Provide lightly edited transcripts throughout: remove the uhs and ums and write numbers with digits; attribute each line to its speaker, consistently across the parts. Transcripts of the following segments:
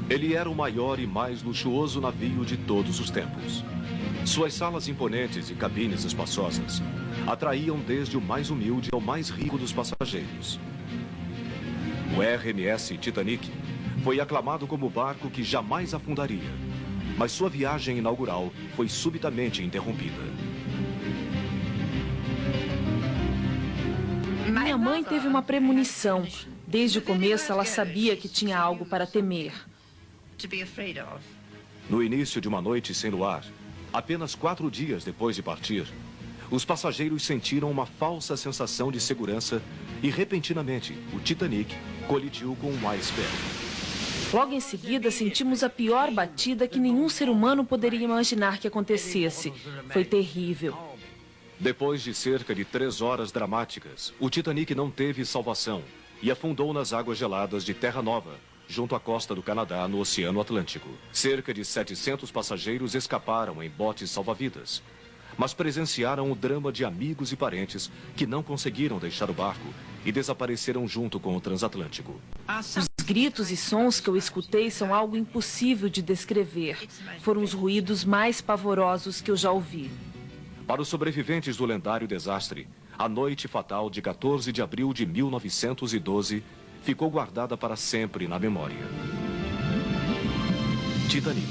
Speaker 1: Ele era o maior e mais luxuoso navio de todos os tempos. Suas salas imponentes e cabines espaçosas atraíam desde o mais humilde ao mais rico dos passageiros. O RMS Titanic foi aclamado como o barco que jamais afundaria, mas sua viagem inaugural foi subitamente interrompida.
Speaker 2: Minha mãe teve uma premonição. Desde o começo, ela sabia que tinha algo para temer.
Speaker 1: No início de uma noite sem luar, apenas 4 dias depois de partir, os passageiros sentiram uma falsa sensação de segurança e, repentinamente, o Titanic colidiu com um iceberg.
Speaker 2: Logo em seguida, sentimos a pior batida que nenhum ser humano poderia imaginar que acontecesse. Foi terrível.
Speaker 1: Depois de cerca de 3 horas dramáticas, o Titanic não teve salvação e afundou nas águas geladas de Terra Nova, junto à costa do Canadá, no Oceano Atlântico. Cerca de 700 passageiros escaparam em botes salva-vidas, mas presenciaram o drama de amigos e parentes que não conseguiram deixar o barco e desapareceram junto com o transatlântico.
Speaker 2: Os gritos e sons que eu escutei são algo impossível de descrever. Foram os ruídos mais pavorosos que eu já ouvi.
Speaker 1: Para os sobreviventes do lendário desastre, a noite fatal de 14 de abril de 1912 ficou guardada para sempre na memória. Titanic,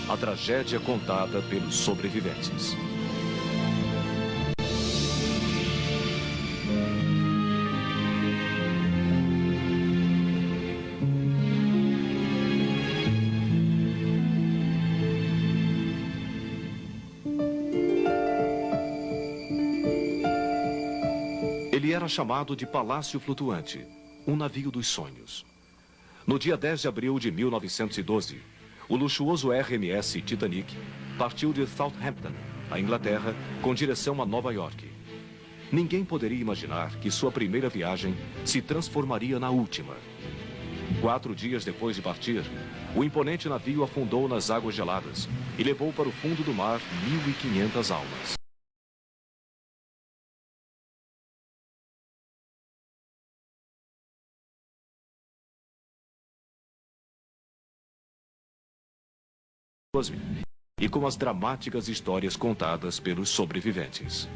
Speaker 1: a tragédia contada pelos sobreviventes. Ele era chamado de Palácio Flutuante, um navio dos sonhos. No dia 10 de abril de 1912, o luxuoso RMS Titanic partiu de Southampton, a Inglaterra, com direção a Nova York. Ninguém poderia imaginar que sua primeira viagem se transformaria na última. 4 dias depois de partir, o imponente navio afundou nas águas geladas e levou para o fundo do mar 1.500 almas. E com as dramáticas histórias contadas pelos sobreviventes.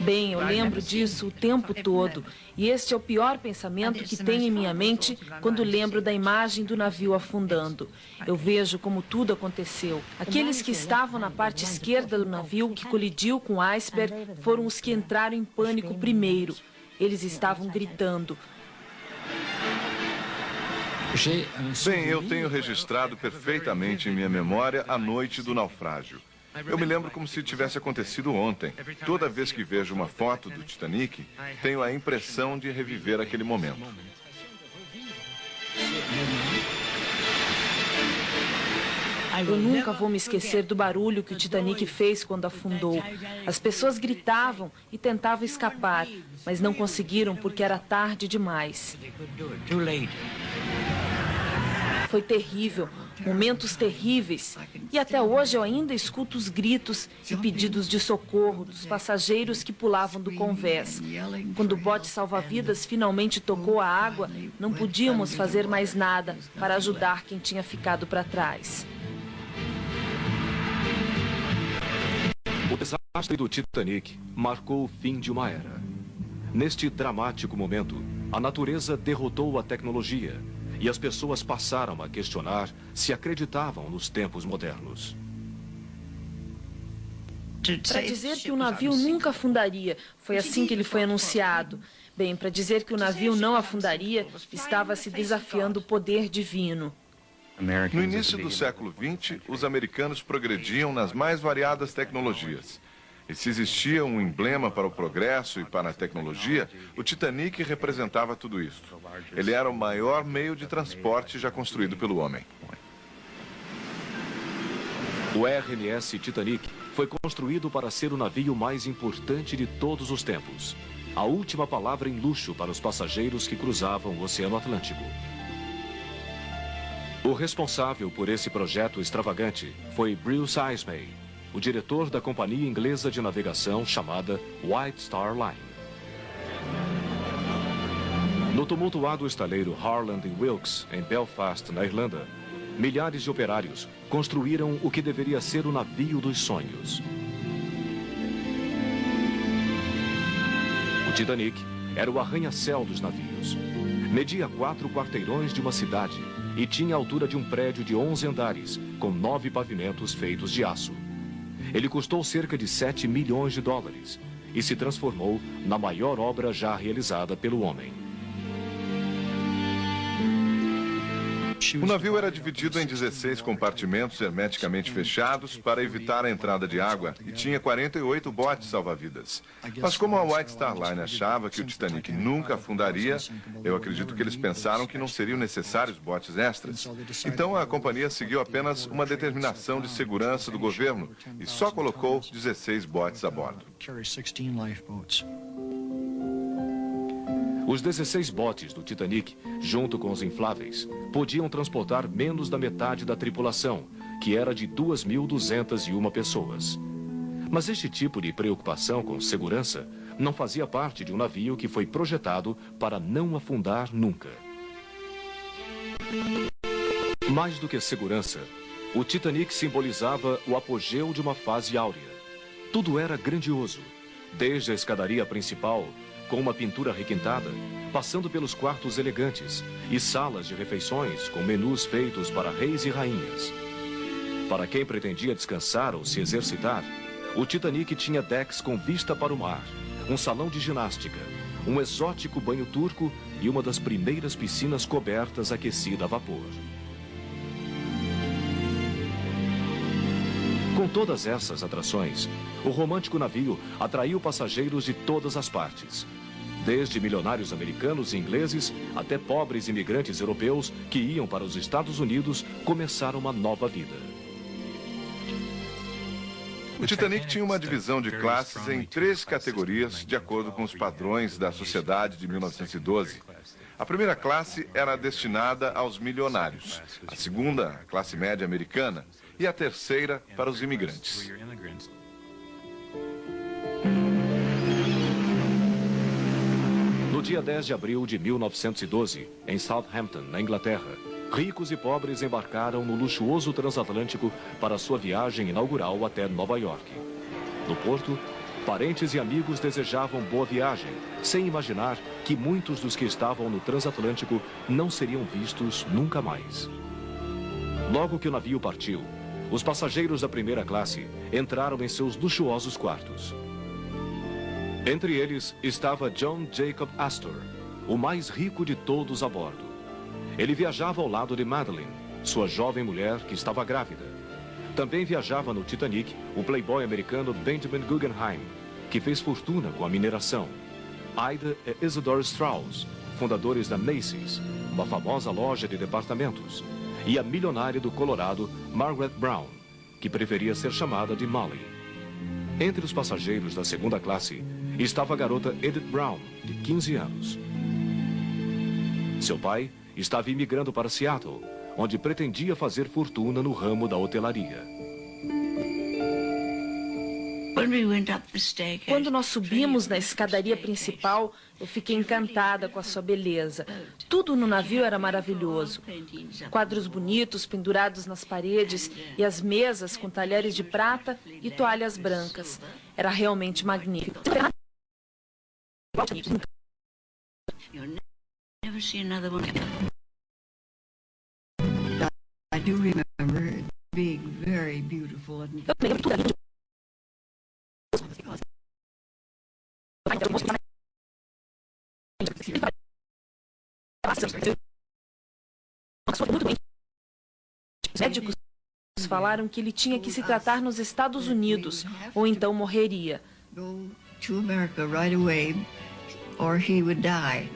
Speaker 2: Bem, eu lembro disso o tempo todo. E este é o pior pensamento que tenho em minha mente quando lembro da imagem do navio afundando. Eu vejo como tudo aconteceu. Aqueles que estavam na parte esquerda do navio que colidiu com o iceberg foram os que entraram em pânico primeiro. Eles estavam gritando.
Speaker 3: Bem, eu tenho registrado perfeitamente em minha memória a noite do naufrágio. Eu me lembro como se tivesse acontecido ontem. Toda vez que vejo uma foto do Titanic, tenho a impressão de reviver aquele momento.
Speaker 2: Eu nunca vou me esquecer do barulho que o Titanic fez quando afundou. As pessoas gritavam e tentavam escapar, mas não conseguiram porque era tarde demais. Foi terrível, momentos terríveis. E até hoje eu ainda escuto os gritos e pedidos de socorro dos passageiros que pulavam do convés. Quando o bote salva-vidas finalmente tocou a água, não podíamos fazer mais nada para ajudar quem tinha ficado para trás.
Speaker 1: O desastre do Titanic marcou o fim de uma era. Neste dramático momento, a natureza derrotou a tecnologia e as pessoas passaram a questionar se acreditavam nos tempos modernos.
Speaker 2: Para dizer que o navio nunca afundaria, foi assim que ele foi anunciado. Bem, para dizer que o navio não afundaria, estava se desafiando o poder divino.
Speaker 3: No início do século XX, os americanos progrediam nas mais variadas tecnologias. E se existia um emblema para o progresso e para a tecnologia, o Titanic representava tudo isso. Ele era o maior meio de transporte já construído pelo homem.
Speaker 1: O RMS Titanic foi construído para ser o navio mais importante de todos os tempos. A última palavra em luxo para os passageiros que cruzavam o Oceano Atlântico. O responsável por esse projeto extravagante foi Bruce Ismay, o diretor da companhia inglesa de navegação chamada White Star Line. No tumultuado estaleiro Harland Wilkes, em Belfast, na Irlanda, milhares de operários construíram o que deveria ser o navio dos sonhos. O Titanic era o arranha-céu dos navios. Media 4 quarteirões de uma cidade e tinha a altura de um prédio de 11 andares, com 9 pavimentos feitos de aço. Ele custou cerca de 7 milhões de dólares e se transformou na maior obra já realizada pelo homem.
Speaker 3: O navio era dividido em 16 compartimentos hermeticamente fechados para evitar a entrada de água e tinha 48 botes salva-vidas. Mas como a White Star Line achava que o Titanic nunca afundaria, eu acredito que eles pensaram que não seriam necessários botes extras. Então a companhia seguiu apenas uma determinação de segurança do governo e só colocou 16 botes a bordo.
Speaker 1: Os 16 botes do Titanic, junto com os infláveis, podiam transportar menos da metade da tripulação, que era de 2.201 pessoas. Mas este tipo de preocupação com segurança não fazia parte de um navio que foi projetado para não afundar nunca. Mais do que segurança, o Titanic simbolizava o apogeu de uma fase áurea. Tudo era grandioso, desde a escadaria principal, com uma pintura requintada, passando pelos quartos elegantes e salas de refeições com menus feitos para reis e rainhas. Para quem pretendia descansar ou se exercitar, o Titanic tinha decks com vista para o mar, um salão de ginástica, um exótico banho turco e uma das primeiras piscinas cobertas aquecida a vapor. Com todas essas atrações, o romântico navio atraiu passageiros de todas as partes. Desde milionários americanos e ingleses até pobres imigrantes europeus que iam para os Estados Unidos começar uma nova vida.
Speaker 3: O Titanic tinha uma divisão de classes em 3 categorias, de acordo com os padrões da sociedade de 1912. A primeira classe era destinada aos milionários, a segunda, a classe média americana, e a terceira para os imigrantes.
Speaker 1: No dia 10 de abril de 1912, em Southampton, na Inglaterra, ricos e pobres embarcaram no luxuoso transatlântico para sua viagem inaugural até Nova York. No porto, parentes e amigos desejavam boa viagem, sem imaginar que muitos dos que estavam no transatlântico não seriam vistos nunca mais. Logo que o navio partiu, os passageiros da primeira classe entraram em seus luxuosos quartos. Entre eles estava John Jacob Astor, o mais rico de todos a bordo. Ele viajava ao lado de Madeline, sua jovem mulher que estava grávida. Também viajava no Titanic o playboy americano Benjamin Guggenheim, que fez fortuna com a mineração. Ida e Isidore Strauss, fundadores da Macy's, uma famosa loja de departamentos. E a milionária do Colorado, Margaret Brown, que preferia ser chamada de Molly. Entre os passageiros da segunda classe estava a garota Edith Brown, de 15 anos. Seu pai estava imigrando para Seattle, onde pretendia fazer fortuna no ramo da hotelaria.
Speaker 2: Quando nós subimos na escadaria principal, eu fiquei encantada com a sua beleza. Tudo no navio era maravilhoso. Quadros bonitos pendurados nas paredes e as mesas com talheres de prata e toalhas brancas. Era realmente magnífico.
Speaker 4: I do remember it being very beautiful.
Speaker 2: Os médicos falaram que ele tinha que se tratar nos Estados Unidos, ou então morreria.
Speaker 4: Go to America right away, or he would die.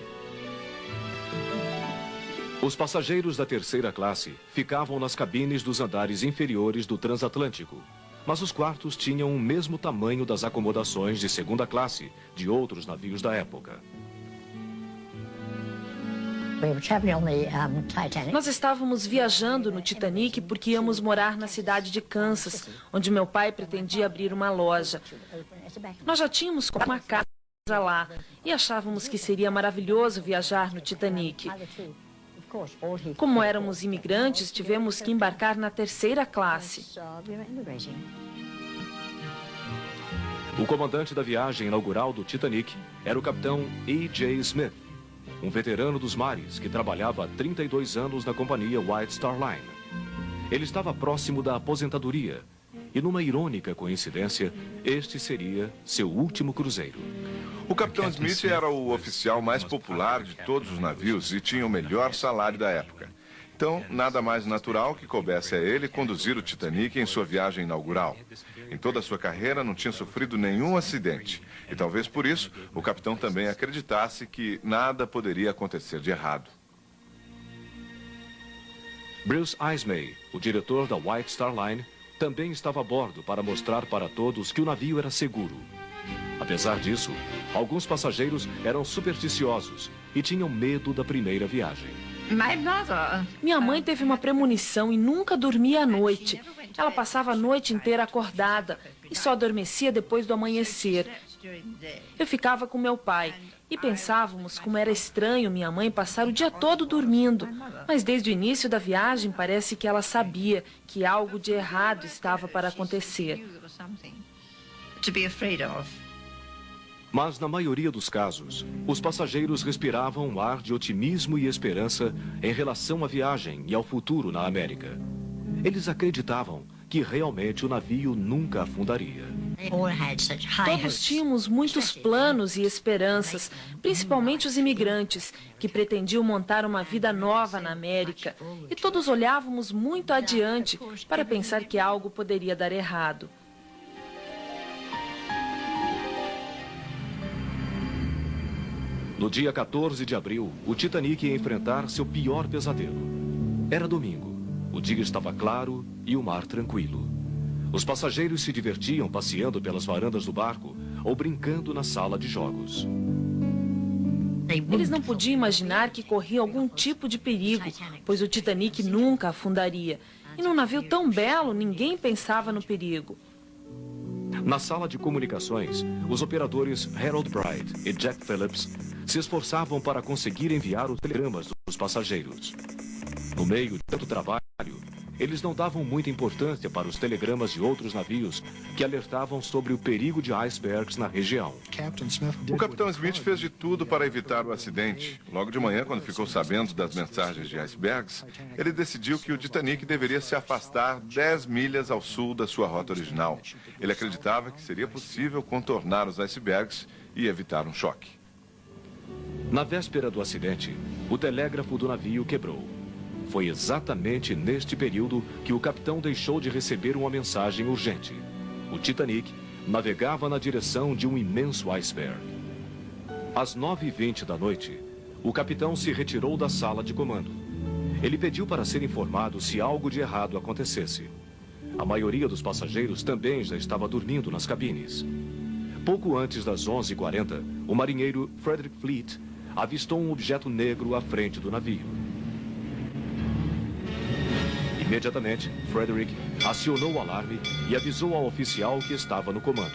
Speaker 1: Os passageiros da terceira classe ficavam nas cabines dos andares inferiores do transatlântico, mas os quartos tinham o mesmo tamanho das acomodações de segunda classe de outros navios da época.
Speaker 2: Nós estávamos viajando no Titanic porque íamos morar na cidade de Kansas, onde meu pai pretendia abrir uma loja. Nós já tínhamos uma casa lá e achávamos que seria maravilhoso viajar no Titanic. Como éramos imigrantes, tivemos que embarcar na terceira classe.
Speaker 1: O comandante da viagem inaugural do Titanic era o capitão A.J. Smith, um veterano dos mares que trabalhava há 32 anos na companhia White Star Line. Ele estava próximo da aposentadoria e, numa irônica coincidência, este seria seu último cruzeiro.
Speaker 3: O capitão Smith era o oficial mais popular de todos os navios e tinha o melhor salário da época. Então, nada mais natural que coubesse a ele conduzir o Titanic em sua viagem inaugural. Em toda a sua carreira não tinha sofrido nenhum acidente. E talvez por isso o capitão também acreditasse que nada poderia acontecer de errado.
Speaker 1: Bruce Ismay, o diretor da White Star Line, também estava a bordo para mostrar para todos que o navio era seguro. Apesar disso, alguns passageiros eram supersticiosos e tinham medo da primeira viagem.
Speaker 2: Minha mãe teve uma premonição e nunca dormia à noite. Ela passava a noite inteira acordada e só adormecia depois do amanhecer. Eu ficava com meu pai e pensávamos como era estranho minha mãe passar o dia todo dormindo. Mas desde o início da viagem parece que ela sabia que algo de errado estava para acontecer.
Speaker 1: Mas, na maioria dos casos, os passageiros respiravam um ar de otimismo e esperança em relação à viagem e ao futuro na América. Eles acreditavam que realmente o navio nunca afundaria.
Speaker 2: Todos tínhamos muitos planos e esperanças, principalmente os imigrantes, que pretendiam montar uma vida nova na América. E todos olhávamos muito adiante para pensar que algo poderia dar errado.
Speaker 1: No dia 14 de abril, o Titanic ia enfrentar seu pior pesadelo. Era domingo, o dia estava claro e o mar tranquilo. Os passageiros se divertiam passeando pelas varandas do barco ou brincando na sala de jogos.
Speaker 2: Eles não podiam imaginar que corria algum tipo de perigo, pois o Titanic nunca afundaria. E num navio tão belo, ninguém pensava no perigo.
Speaker 1: Na sala de comunicações, os operadores Harold Bright e Jack Phillips se esforçavam para conseguir enviar os telegramas dos passageiros. No meio de tanto trabalho, eles não davam muita importância para os telegramas de outros navios que alertavam sobre o perigo de icebergs na região.
Speaker 3: O capitão Smith fez de tudo para evitar o acidente. Logo de manhã, quando ficou sabendo das mensagens de icebergs, ele decidiu que o Titanic deveria se afastar 10 milhas ao sul da sua rota original. Ele acreditava que seria possível contornar os icebergs e evitar um choque.
Speaker 1: Na véspera do acidente, o telégrafo do navio quebrou. Foi exatamente neste período que o capitão deixou de receber uma mensagem urgente. O Titanic navegava na direção de um imenso iceberg. Às 9h20 da noite, o capitão se retirou da sala de comando. Ele pediu para ser informado se algo de errado acontecesse. A maioria dos passageiros também já estava dormindo nas cabines. Pouco antes das 11h40, o marinheiro Frederick Fleet avistou um objeto negro à frente do navio. Imediatamente, Frederick acionou o alarme e avisou ao oficial que estava no comando.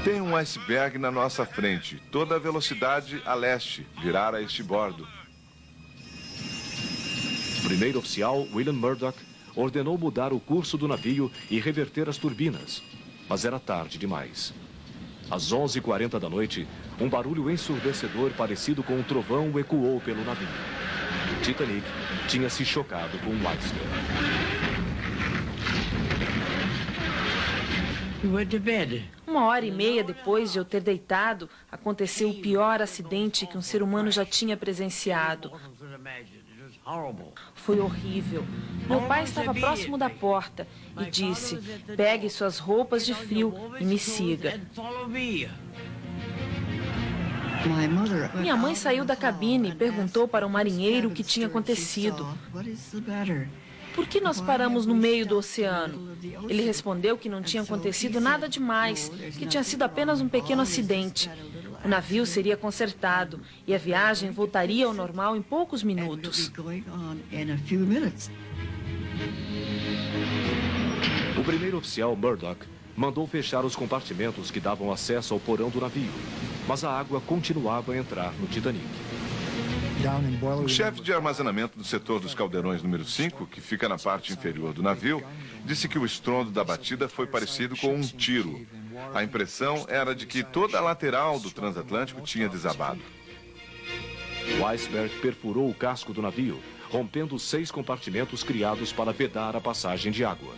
Speaker 3: Tem um iceberg na nossa frente, toda a velocidade a leste, virar a este bordo.
Speaker 1: O primeiro oficial, William Murdoch, ordenou mudar o curso do navio e reverter as turbinas, mas era tarde demais. Às 11h40 da noite, um barulho ensurdecedor parecido com um trovão ecoou pelo navio. O Titanic tinha se chocado com um iceberg.
Speaker 2: Uma hora e meia depois de eu ter deitado, aconteceu o pior acidente que um ser humano já tinha presenciado. Foi horrível. Meu pai estava próximo da porta e disse: "Pegue suas roupas de frio e me siga." Minha mãe saiu da cabine e perguntou para um marinheiro o que tinha acontecido. "Por que nós paramos no meio do oceano?" Ele respondeu que não tinha acontecido nada demais, que tinha sido apenas um pequeno acidente. O navio seria consertado e a viagem voltaria ao normal em poucos minutos.
Speaker 1: O primeiro oficial Murdoch mandou fechar os compartimentos que davam acesso ao porão do navio, mas a água continuava a entrar no Titanic.
Speaker 3: O chefe de armazenamento do setor dos caldeirões número 5, que fica na parte inferior do navio, disse que o estrondo da batida foi parecido com um tiro. A impressão era de que toda a lateral do transatlântico tinha desabado.
Speaker 1: O iceberg perfurou o casco do navio, rompendo 6 compartimentos criados para vedar a passagem de água.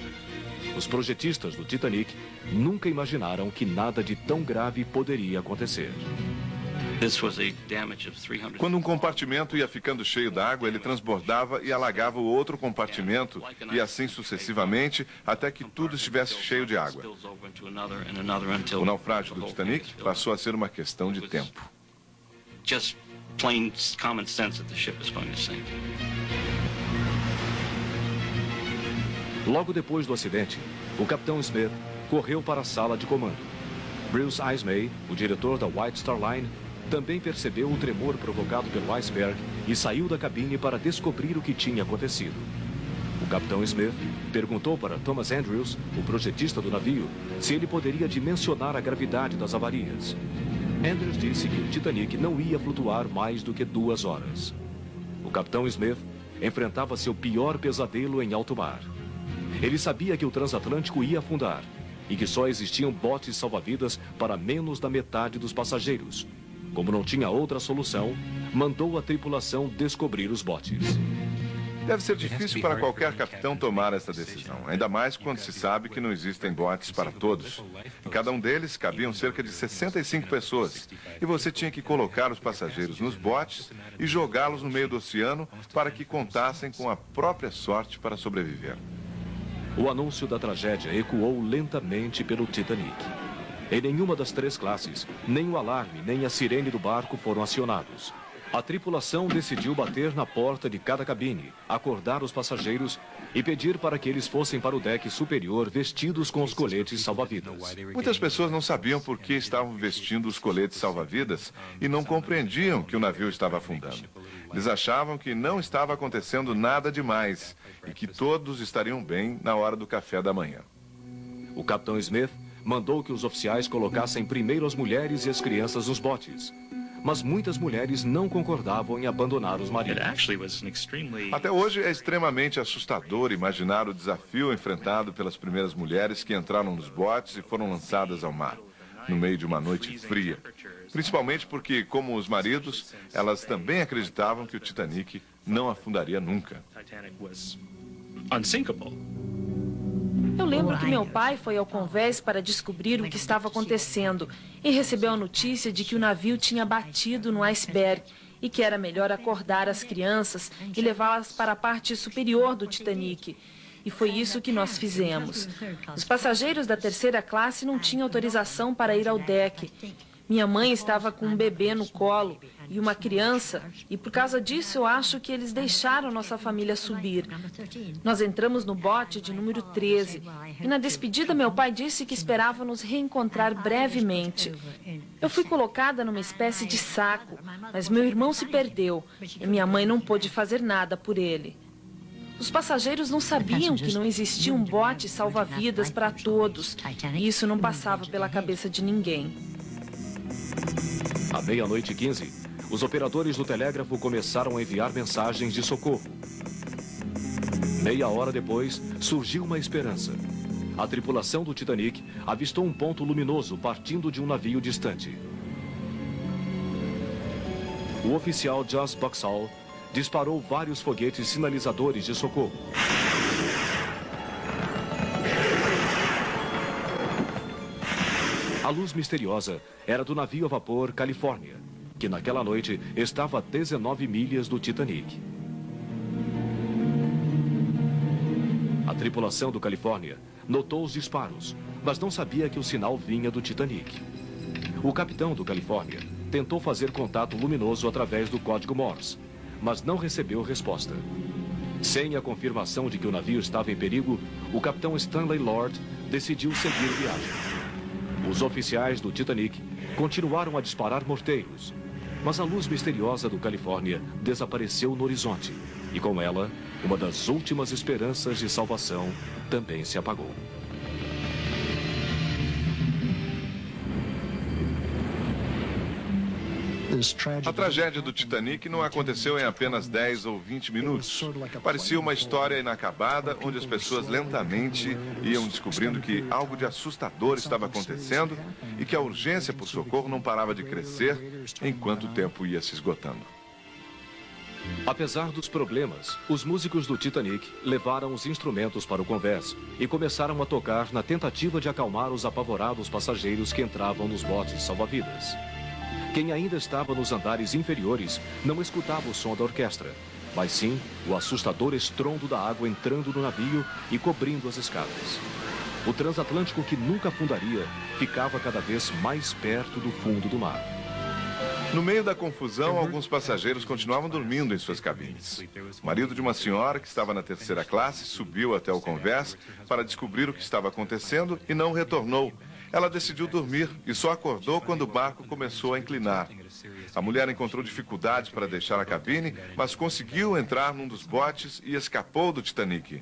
Speaker 1: Os projetistas do Titanic nunca imaginaram que nada de tão grave poderia acontecer.
Speaker 3: Quando um compartimento ia ficando cheio d'água, ele transbordava e alagava o outro compartimento, e assim sucessivamente, até que tudo estivesse cheio de água. O naufrágio do Titanic passou a ser uma questão de tempo.
Speaker 1: Logo depois do acidente, o capitão Smith correu para a sala de comando. Bruce Ismay, o diretor da White Star Line, também percebeu o tremor provocado pelo iceberg e saiu da cabine para descobrir o que tinha acontecido. O capitão Smith perguntou para Thomas Andrews, o projetista do navio, se ele poderia dimensionar a gravidade das avarias. Andrews disse que o Titanic não ia flutuar mais do que 2 horas. O capitão Smith enfrentava seu pior pesadelo em alto mar. Ele sabia que o transatlântico ia afundar e que só existiam botes salva-vidas para menos da metade dos passageiros. Como não tinha outra solução, mandou a tripulação descobrir os botes.
Speaker 3: Deve ser difícil para qualquer capitão tomar essa decisão, ainda mais quando se sabe que não existem botes para todos. Em cada um deles cabiam cerca de 65 pessoas, e você tinha que colocar os passageiros nos botes e jogá-los no meio do oceano para que contassem com a própria sorte para sobreviver.
Speaker 1: O anúncio da tragédia ecoou lentamente pelo Titanic. Em nenhuma das 3 classes, nem o alarme nem a sirene do barco foram acionados. A tripulação decidiu bater na porta de cada cabine, acordar os passageiros e pedir para que eles fossem para o deck superior vestidos com os coletes salva-vidas.
Speaker 3: Muitas pessoas não sabiam por que estavam vestindo os coletes salva-vidas e não compreendiam que o navio estava afundando. Eles achavam que não estava acontecendo nada demais e que todos estariam bem na hora do café da manhã.
Speaker 1: O capitão Smith mandou que os oficiais colocassem primeiro as mulheres e as crianças nos botes. Mas muitas mulheres não concordavam em abandonar os maridos.
Speaker 3: Até hoje é extremamente assustador imaginar o desafio enfrentado pelas primeiras mulheres que entraram nos botes e foram lançadas ao mar, no meio de uma noite fria. Principalmente porque, como os maridos, elas também acreditavam que o Titanic não afundaria nunca.
Speaker 2: Eu lembro que meu pai foi ao convés para descobrir o que estava acontecendo e recebeu a notícia de que o navio tinha batido no iceberg e que era melhor acordar as crianças e levá-las para a parte superior do Titanic. E foi isso que nós fizemos. Os passageiros da 3ª classe não tinham autorização para ir ao deck. Minha mãe estava com um bebê no colo e uma criança, e por causa disso eu acho que eles deixaram nossa família subir. Nós entramos no bote de número 13 e na despedida meu pai disse que esperava nos reencontrar brevemente. Eu fui colocada numa espécie de saco, mas meu irmão se perdeu e minha mãe não pôde fazer nada por ele. Os passageiros não sabiam que não existia um bote salva-vidas para todos, e isso não passava pela cabeça de ninguém.
Speaker 1: À 00:15, os operadores do telégrafo começaram a enviar mensagens de socorro. Meia hora depois, surgiu uma esperança. A tripulação do Titanic avistou um ponto luminoso partindo de um navio distante. O oficial Jos Boxall disparou vários foguetes sinalizadores de socorro. A luz misteriosa era do navio a vapor Califórnia, que naquela noite estava a 19 milhas do Titanic. A tripulação do Califórnia notou os disparos, mas não sabia que o sinal vinha do Titanic. O capitão do Califórnia tentou fazer contato luminoso através do código Morse, mas não recebeu resposta. Sem a confirmação de que o navio estava em perigo, o capitão Stanley Lord decidiu seguir viagem. Os oficiais do Titanic continuaram a disparar morteiros, mas a luz misteriosa do Califórnia desapareceu no horizonte e, com ela, uma das últimas esperanças de salvação também se apagou.
Speaker 3: A tragédia do Titanic não aconteceu em apenas 10 ou 20 minutos. Parecia uma história inacabada, onde as pessoas lentamente iam descobrindo que algo de assustador estava acontecendo e que a urgência por socorro não parava de crescer enquanto o tempo ia se esgotando.
Speaker 1: Apesar dos problemas, os músicos do Titanic levaram os instrumentos para o convés e começaram a tocar na tentativa de acalmar os apavorados passageiros que entravam nos botes salva-vidas. Quem ainda estava nos andares inferiores não escutava o som da orquestra, mas sim o assustador estrondo da água entrando no navio e cobrindo as escadas. O transatlântico, que nunca afundaria, ficava cada vez mais perto do fundo do mar.
Speaker 3: No meio da confusão, alguns passageiros continuavam dormindo em suas cabines. O marido de uma senhora que estava na terceira classe subiu até o convés para descobrir o que estava acontecendo e não retornou. Ela decidiu dormir e só acordou quando o barco começou a inclinar. A mulher encontrou dificuldades para deixar a cabine, mas conseguiu entrar num dos botes e escapou do Titanic.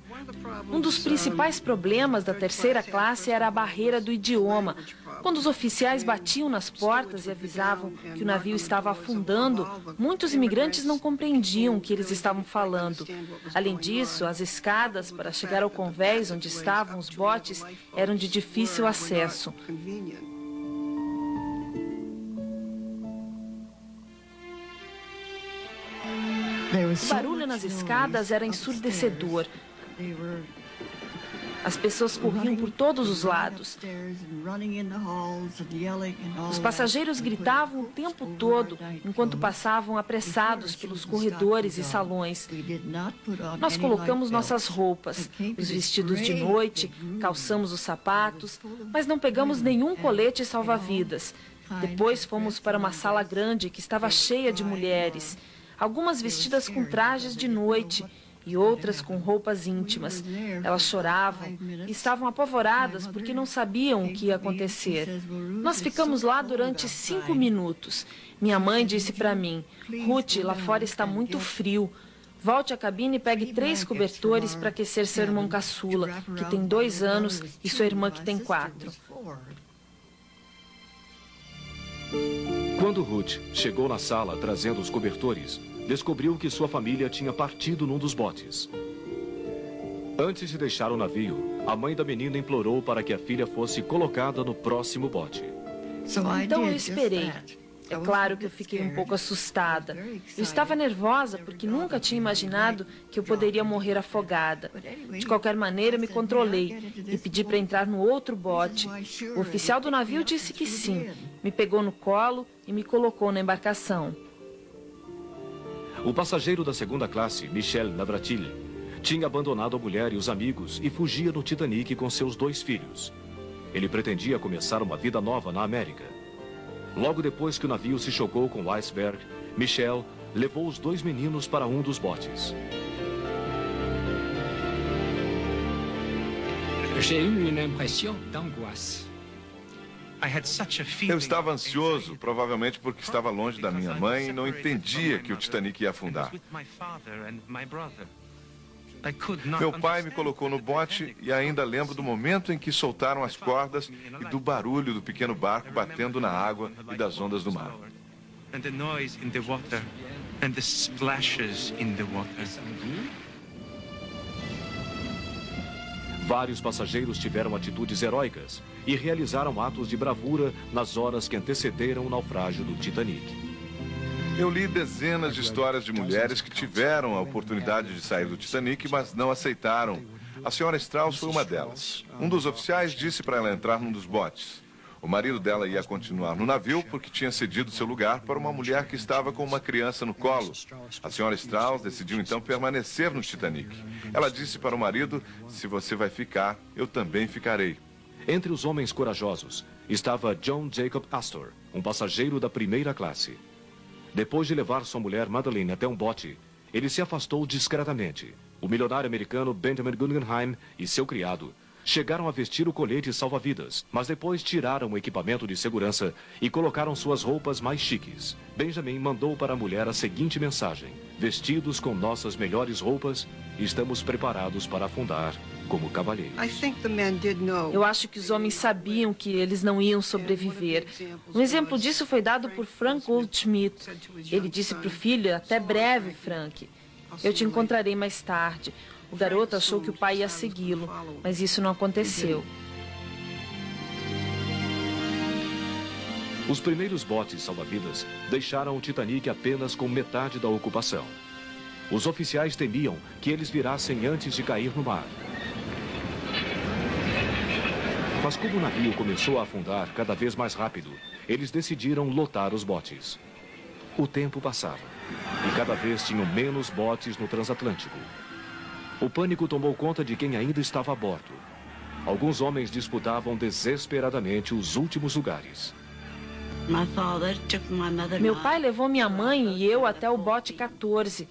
Speaker 2: Um dos principais problemas da terceira classe era a barreira do idioma. Quando os oficiais batiam nas portas e avisavam que o navio estava afundando, muitos imigrantes não compreendiam o que eles estavam falando. Além disso, as escadas para chegar ao convés onde estavam os botes eram de difícil acesso. O barulho nas escadas era ensurdecedor. As pessoas corriam por todos os lados. Os passageiros gritavam o tempo todo enquanto passavam apressados pelos corredores e salões. Nós colocamos nossas roupas, os vestidos de noite, calçamos os sapatos, mas não pegamos nenhum colete salva-vidas. Depois fomos para uma sala grande que estava cheia de mulheres, algumas vestidas com trajes de noite e outras com roupas íntimas. Elas choravam e estavam apavoradas porque não sabiam o que ia acontecer. Nós ficamos lá durante 5 minutos. Minha mãe disse para mim: Ruth, lá fora está muito frio. Volte à cabine e pegue 3 cobertores para aquecer seu irmão caçula, que tem 2 anos, e sua irmã, que tem 4.
Speaker 1: Quando Ruth chegou na sala trazendo os cobertores, descobriu que sua família tinha partido num dos botes. Antes de deixar o navio, a mãe da menina implorou para que a filha fosse colocada no próximo bote.
Speaker 2: Então eu esperei. É claro que eu fiquei um pouco assustada. Eu estava nervosa porque nunca tinha imaginado que eu poderia morrer afogada. De qualquer maneira, me controlei e pedi para entrar no outro bote. O oficial do navio disse que sim. Me pegou no colo e me colocou na embarcação.
Speaker 1: O passageiro da segunda classe, Michel Navratil, tinha abandonado a mulher e os amigos e fugia no Titanic com seus 2 filhos. Ele pretendia começar uma vida nova na América. Logo depois que o navio se chocou com o iceberg, Michel levou os 2 meninos para um dos botes.
Speaker 3: Eu estava ansioso, provavelmente porque estava longe da minha mãe e não entendia que o Titanic ia afundar. Meu pai me colocou no bote e ainda lembro do momento em que soltaram as cordas e do barulho do pequeno barco batendo na água e das ondas do mar.
Speaker 1: Vários passageiros tiveram atitudes heróicas e realizaram atos de bravura nas horas que antecederam o naufrágio do Titanic.
Speaker 3: Eu li dezenas de histórias de mulheres que tiveram a oportunidade de sair do Titanic, mas não aceitaram. A senhora Strauss foi uma delas. Um dos oficiais disse para ela entrar num dos botes. O marido dela ia continuar no navio porque tinha cedido seu lugar para uma mulher que estava com uma criança no colo. A senhora Strauss decidiu então permanecer no Titanic. Ela disse para o marido: se você vai ficar, eu também ficarei.
Speaker 1: Entre os homens corajosos estava John Jacob Astor, um passageiro da primeira classe. Depois de levar sua mulher Madeleine até um bote, ele se afastou discretamente. O milionário americano Benjamin Guggenheim e seu criado Chegaram a vestir o colete salva-vidas, mas depois tiraram o equipamento de segurança e colocaram suas roupas mais chiques. Benjamin mandou para a mulher a seguinte mensagem: vestidos com nossas melhores roupas, estamos preparados para afundar como cavalheiros.
Speaker 2: Eu acho que os homens sabiam que eles não iam sobreviver. Um exemplo disso foi dado por Frank Goldschmidt. Ele disse para o filho: até breve, Frank. Eu te encontrarei mais tarde. O garoto achou que o pai ia segui-lo, mas isso não aconteceu.
Speaker 1: Os primeiros botes salva-vidas deixaram o Titanic apenas com metade da ocupação. Os oficiais temiam que eles virassem antes de cair no mar. Mas como o navio começou a afundar cada vez mais rápido, eles decidiram lotar os botes. O tempo passava e cada vez tinham menos botes no transatlântico. O pânico tomou conta de quem ainda estava a bordo. Alguns homens disputavam desesperadamente os últimos lugares.
Speaker 2: Meu pai levou minha mãe e eu até o bote 14.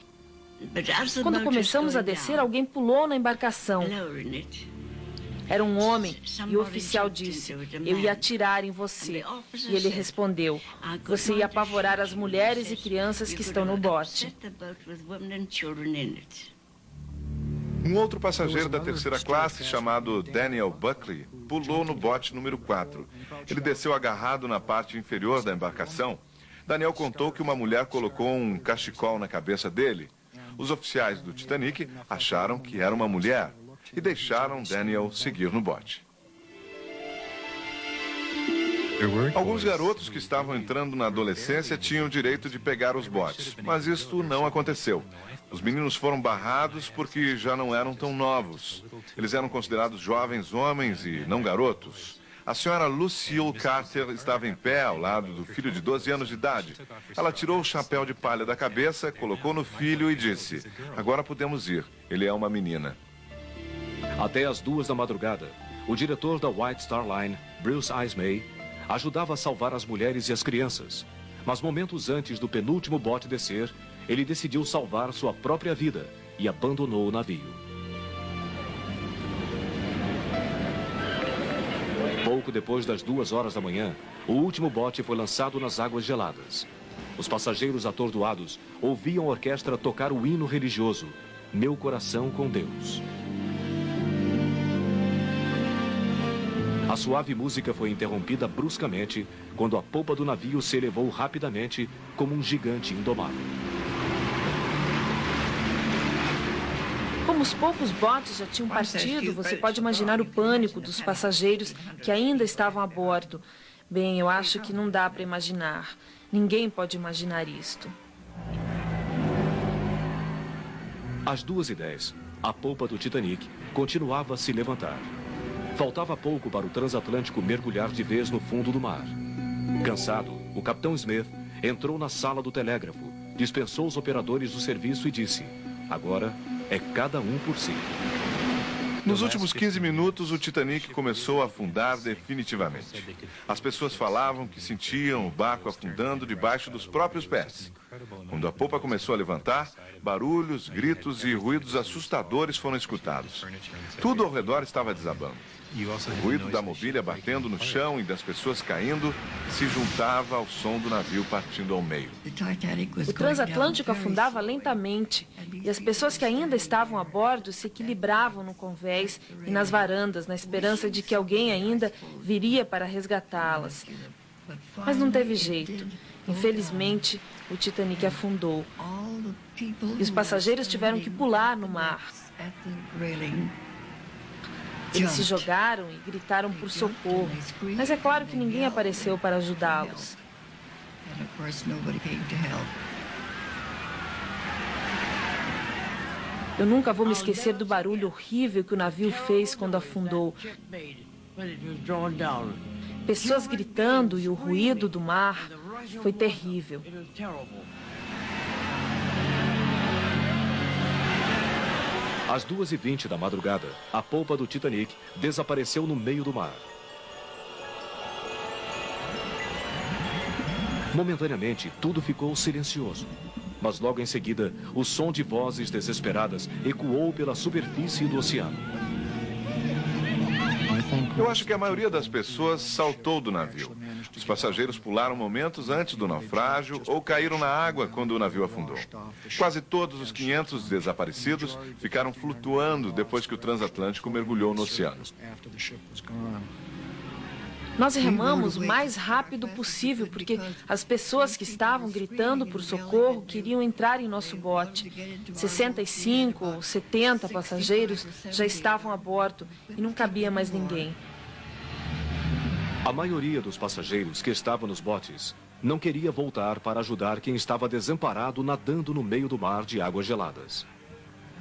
Speaker 2: Quando começamos a descer, alguém pulou na embarcação. Era um homem e o oficial disse: eu ia atirar em você. E ele respondeu: você ia apavorar as mulheres e crianças que estão no bote.
Speaker 3: Um outro passageiro da terceira classe, chamado Daniel Buckley, pulou no bote número 4. Ele desceu agarrado na parte inferior da embarcação. Daniel contou que uma mulher colocou um cachecol na cabeça dele. Os oficiais do Titanic acharam que era uma mulher e deixaram Daniel seguir no bote. Alguns garotos que estavam entrando na adolescência tinham o direito de pegar os botes, mas isto não aconteceu. Os meninos foram barrados porque já não eram tão novos. Eles eram considerados jovens homens e não garotos. A senhora Lucille Carter estava em pé ao lado do filho de 12 anos de idade. Ela tirou o chapéu de palha da cabeça, colocou no filho e disse: agora podemos ir, ele é uma menina.
Speaker 1: Até às 2 da madrugada, o diretor da White Star Line, Bruce Ismay, ajudava a salvar as mulheres e as crianças. Mas momentos antes do penúltimo bote descer, ele decidiu salvar sua própria vida e abandonou o navio. Pouco depois das 2 horas da manhã, o último bote foi lançado nas águas geladas. Os passageiros atordoados ouviam a orquestra tocar o hino religioso, Meu Coração com Deus. A suave música foi interrompida bruscamente quando a polpa do navio se elevou rapidamente como um gigante indomável.
Speaker 2: Como os poucos botes já tinham partido, você pode imaginar o pânico dos passageiros que ainda estavam a bordo. Bem, eu acho que não dá para imaginar. Ninguém pode imaginar isto.
Speaker 1: Às 2h10, a polpa do Titanic continuava a se levantar. Faltava pouco para o transatlântico mergulhar de vez no fundo do mar. Cansado, o capitão Smith entrou na sala do telégrafo, dispensou os operadores do serviço e disse: agora é cada um por si.
Speaker 3: Nos últimos 15 minutos, o Titanic começou a afundar definitivamente. As pessoas falavam que sentiam o barco afundando debaixo dos próprios pés. Quando a polpa começou a levantar, barulhos, gritos e ruídos assustadores foram escutados. Tudo ao redor estava desabando. O ruído da mobília batendo no chão e das pessoas caindo se juntava ao som do navio partindo ao meio.
Speaker 2: O transatlântico afundava lentamente e as pessoas que ainda estavam a bordo se equilibravam no convés e nas varandas, na esperança de que alguém ainda viria para resgatá-las. Mas não teve jeito. Infelizmente, o Titanic afundou e os passageiros tiveram que pular no mar. Eles se jogaram e gritaram por socorro, mas é claro que ninguém apareceu para ajudá-los. Eu nunca vou me esquecer do barulho horrível que o navio fez quando afundou. Pessoas gritando e o ruído do mar foi terrível.
Speaker 1: Às 2h20 da madrugada, a polpa do Titanic desapareceu no meio do mar. Momentaneamente, tudo ficou silencioso. Mas logo em seguida, o som de vozes desesperadas ecoou pela superfície do oceano.
Speaker 3: Eu acho que a maioria das pessoas saltou do navio. Os passageiros pularam momentos antes do naufrágio ou caíram na água quando o navio afundou. Quase todos os 500 desaparecidos ficaram flutuando depois que o transatlântico mergulhou no oceano.
Speaker 2: Nós remamos o mais rápido possível, porque as pessoas que estavam gritando por socorro queriam entrar em nosso bote. 65 ou 70 passageiros já estavam a bordo e não cabia mais ninguém.
Speaker 1: A maioria dos passageiros que estavam nos botes não queria voltar para ajudar quem estava desamparado nadando no meio do mar de águas geladas.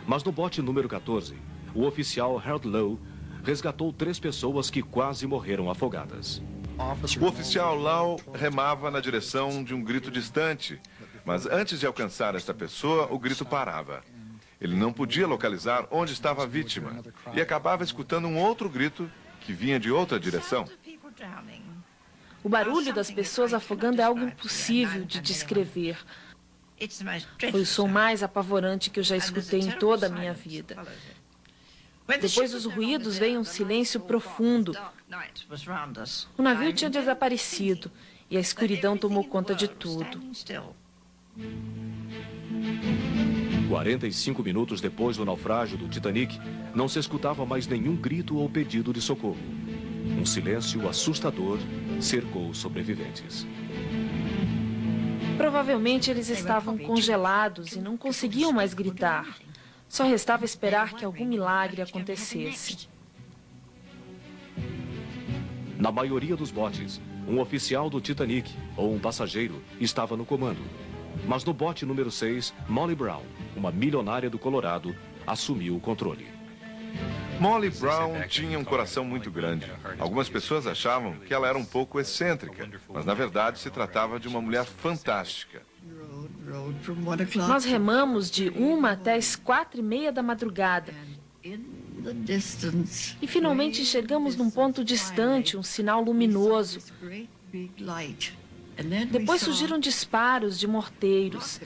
Speaker 1: Mas no bote número 14, o oficial Harold Lowe resgatou 3 pessoas que quase morreram afogadas.
Speaker 3: O oficial Lau remava na direção de um grito distante, mas antes de alcançar esta pessoa, o grito parava. Ele não podia localizar onde estava a vítima e acabava escutando um outro grito que vinha de outra direção.
Speaker 2: O barulho das pessoas afogando é algo impossível de descrever. Foi o som mais apavorante que eu já escutei em toda a minha vida. Depois dos ruídos veio um silêncio profundo. O navio tinha desaparecido e a escuridão tomou conta de tudo.
Speaker 1: 45 minutos depois do naufrágio do Titanic, não se escutava mais nenhum grito ou pedido de socorro. Um silêncio assustador cercou os sobreviventes.
Speaker 2: Provavelmente eles estavam congelados e não conseguiam mais gritar. Só restava esperar que algum milagre acontecesse.
Speaker 1: Na maioria dos botes, um oficial do Titanic ou um passageiro estava no comando. Mas no bote número 6, Molly Brown, uma milionária do Colorado, assumiu o controle.
Speaker 3: Molly Brown tinha um coração muito grande. Algumas pessoas achavam que ela era um pouco excêntrica, mas na verdade se tratava de uma mulher fantástica.
Speaker 2: Nós remamos de 1 até as 4:30 da madrugada. E finalmente chegamos num ponto distante, um sinal luminoso. Depois surgiram disparos de morteiros.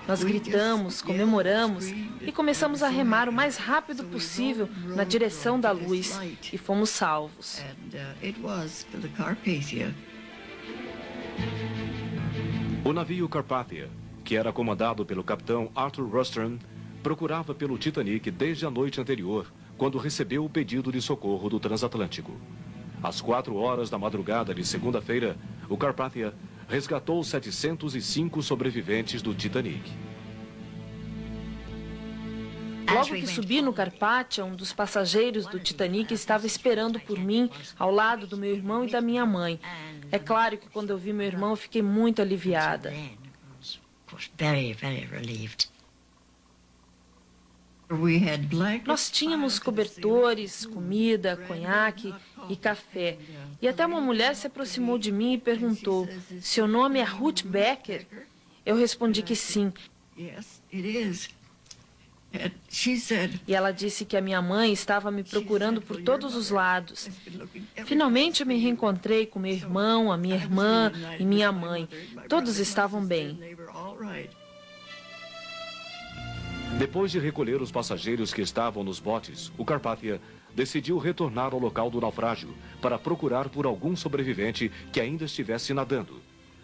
Speaker 2: Nós gritamos, comemoramos e começamos a remar o mais rápido possível na direção da luz e fomos salvos.
Speaker 1: O navio Carpathia, que era comandado pelo capitão Arthur Rostron, procurava pelo Titanic desde a noite anterior, quando recebeu o pedido de socorro do transatlântico. Às 4 horas da madrugada de segunda-feira, o Carpathia resgatou 705 sobreviventes do Titanic.
Speaker 2: Logo que subi no Carpathia, um dos passageiros do Titanic estava esperando por mim ao lado do meu irmão e da minha mãe. É claro que quando eu vi meu irmão, eu fiquei muito aliviada. Nós tínhamos cobertores, comida, conhaque e café. E até uma mulher se aproximou de mim e perguntou: "Seu nome é Ruth Becker?" Eu respondi que sim. E ela disse que a minha mãe estava me procurando por todos os lados. Finalmente eu me reencontrei com meu irmão, a minha irmã e minha mãe. Todos estavam bem.
Speaker 1: Depois de recolher os passageiros que estavam nos botes, o Carpathia decidiu retornar ao local do naufrágio para procurar por algum sobrevivente que ainda estivesse nadando.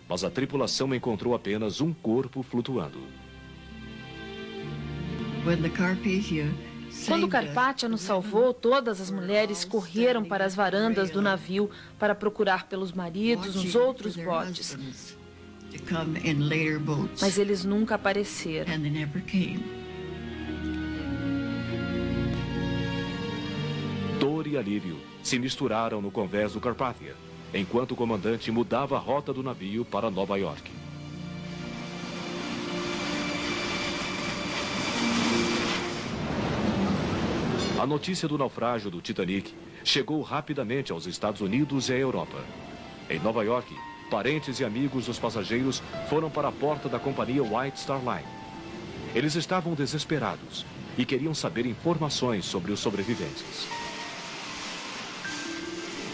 Speaker 1: Mas a tripulação encontrou apenas um corpo flutuando.
Speaker 2: Quando o Carpathia nos salvou, todas as mulheres correram para as varandas do navio para procurar pelos maridos nos outros botes. Mas eles nunca apareceram.
Speaker 1: Dor e alívio se misturaram no convés do Carpathia, enquanto o comandante mudava a rota do navio para Nova York. A notícia do naufrágio do Titanic chegou rapidamente aos Estados Unidos e à Europa. Em Nova York, parentes e amigos dos passageiros foram para a porta da companhia White Star Line. Eles estavam desesperados e queriam saber informações sobre os sobreviventes.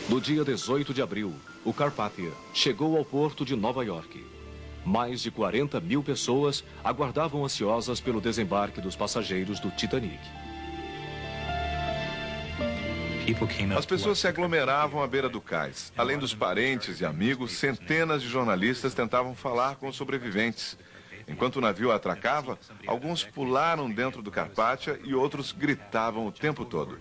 Speaker 1: No dia 18 de abril, o Carpathia chegou ao porto de Nova York. Mais de 40 mil pessoas aguardavam ansiosas pelo desembarque dos passageiros do Titanic.
Speaker 3: As pessoas se aglomeravam à beira do cais. Além dos parentes e amigos, centenas de jornalistas tentavam falar com os sobreviventes. Enquanto o navio atracava, alguns pularam dentro do Carpathia e outros gritavam o tempo todo.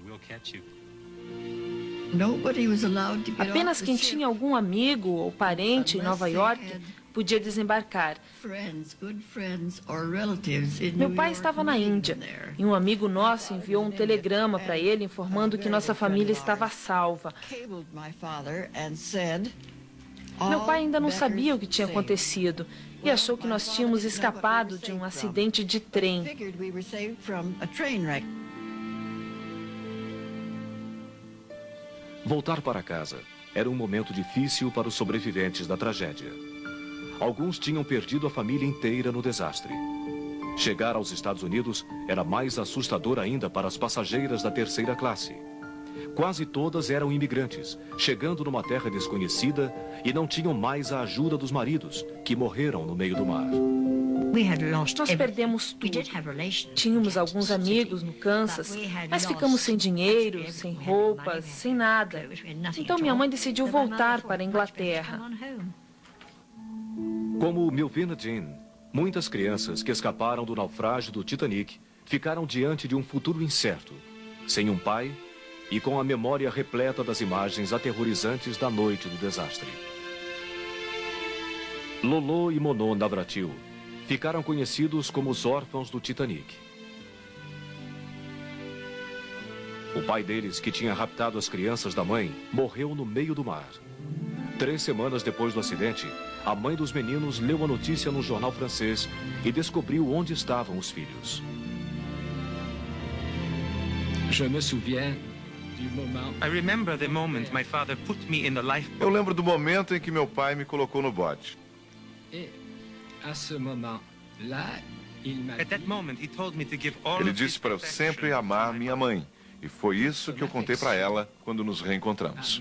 Speaker 2: Apenas quem tinha algum amigo ou parente em Nova York podia desembarcar. Meu pai estava na Índia e um amigo nosso enviou um telegrama para ele informando que nossa família estava salva. Meu pai ainda não sabia o que tinha acontecido e achou que nós tínhamos escapado de um acidente de trem.
Speaker 1: Voltar para casa era um momento difícil para os sobreviventes da tragédia. Alguns tinham perdido a família inteira no desastre. Chegar aos Estados Unidos era mais assustador ainda para as passageiras da terceira classe. Quase todas eram imigrantes, chegando numa terra desconhecida e não tinham mais a ajuda dos maridos, que morreram no meio do mar.
Speaker 2: Nós perdemos tudo. Tínhamos alguns amigos no Kansas, mas ficamos sem dinheiro, sem roupas, sem nada. Então minha mãe decidiu voltar para a Inglaterra.
Speaker 1: Como Melvina Jean, muitas crianças que escaparam do naufrágio do Titanic ficaram diante de um futuro incerto, sem um pai e com a memória repleta das imagens aterrorizantes da noite do desastre. Lolo e Mono Navratil ficaram conhecidos como os órfãos do Titanic. O pai deles, que tinha raptado as crianças da mãe, morreu no meio do mar. 3 semanas depois do acidente, a mãe dos meninos leu a notícia no jornal francês e descobriu onde estavam os filhos.
Speaker 3: Eu lembro do momento em que meu pai me colocou no bote. Ele disse para eu sempre amar minha mãe. E foi isso que eu contei para ela quando nos reencontramos.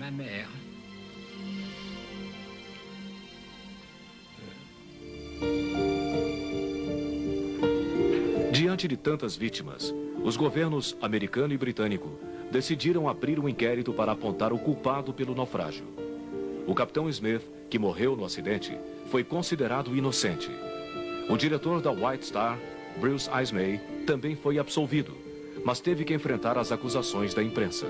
Speaker 1: Diante de tantas vítimas, os governos americano e britânico decidiram abrir um inquérito para apontar o culpado pelo naufrágio. O capitão Smith, que morreu no acidente, foi considerado inocente. O diretor da White Star, Bruce Ismay, também foi absolvido, mas teve que enfrentar as acusações da imprensa.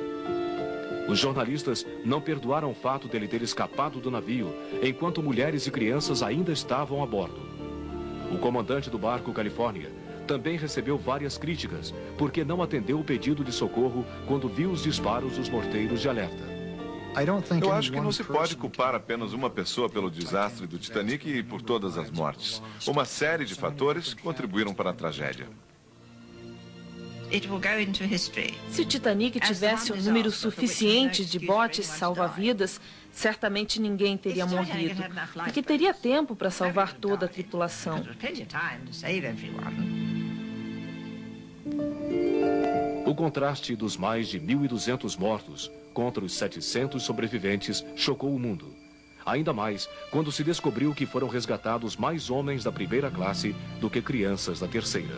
Speaker 1: Os jornalistas não perdoaram o fato dele ter escapado do navio, enquanto mulheres e crianças ainda estavam a bordo. O comandante do barco Califórnia também recebeu várias críticas, porque não atendeu o pedido de socorro quando viu os disparos dos morteiros de alerta.
Speaker 3: Eu acho que não se pode culpar apenas uma pessoa pelo desastre do Titanic e por todas as mortes. Uma série de fatores contribuíram para a tragédia.
Speaker 2: Se o Titanic tivesse um número suficiente de botes salva-vidas, certamente ninguém teria morrido, porque teria tempo para salvar toda a tripulação.
Speaker 1: O contraste dos mais de 1.200 mortos contra os 700 sobreviventes chocou o mundo. Ainda mais quando se descobriu que foram resgatados mais homens da primeira classe do que crianças da terceira.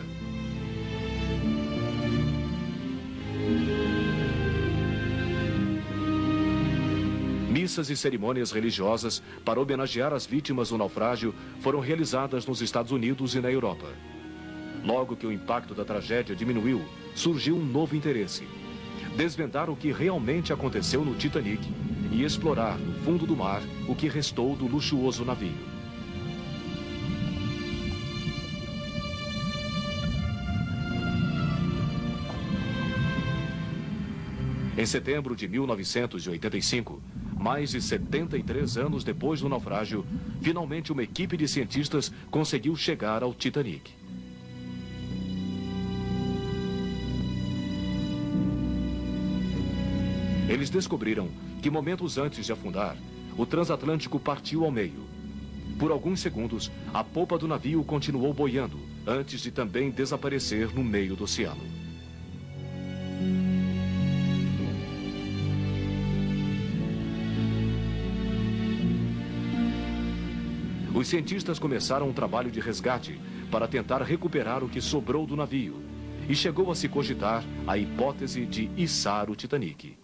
Speaker 1: Missas e cerimônias religiosas para homenagear as vítimas do naufrágio foram realizadas nos Estados Unidos e na Europa. Logo que o impacto da tragédia diminuiu, surgiu um novo interesse: desvendar o que realmente aconteceu no Titanic e explorar no fundo do mar o que restou do luxuoso navio. Em setembro de 1985, mais de 73 anos depois do naufrágio, finalmente uma equipe de cientistas conseguiu chegar ao Titanic. Eles descobriram que momentos antes de afundar, o transatlântico partiu ao meio. Por alguns segundos, a popa do navio continuou boiando, antes de também desaparecer no meio do oceano. Os cientistas começaram um trabalho de resgate para tentar recuperar o que sobrou do navio, e chegou a se cogitar a hipótese de içar o Titanic.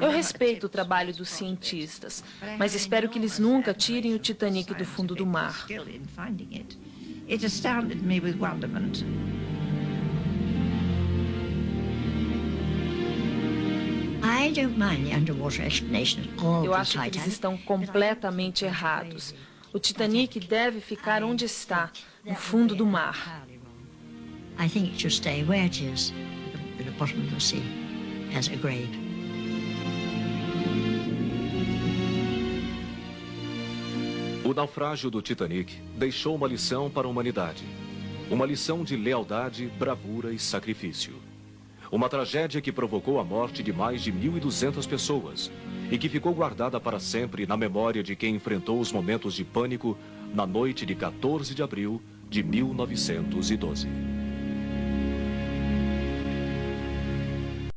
Speaker 2: Eu respeito o trabalho dos cientistas, mas espero que eles nunca tirem o Titanic do fundo do mar.
Speaker 4: It astounded me with wonderment. I don't mind the underwater explanation of all
Speaker 2: Eu
Speaker 4: the
Speaker 2: acho que eles
Speaker 4: Titanic.
Speaker 2: estão completamente errados. O Titanic deve ficar onde está, no fundo do mar.
Speaker 4: I think it should stay where it is, at the bottom of the sea, as a grave.
Speaker 1: O naufrágio do Titanic deixou uma lição para a humanidade. Uma lição de lealdade, bravura e sacrifício. Uma tragédia que provocou a morte de mais de 1.200 pessoas e que ficou guardada para sempre na memória de quem enfrentou os momentos de pânico na noite de 14 de abril de 1912.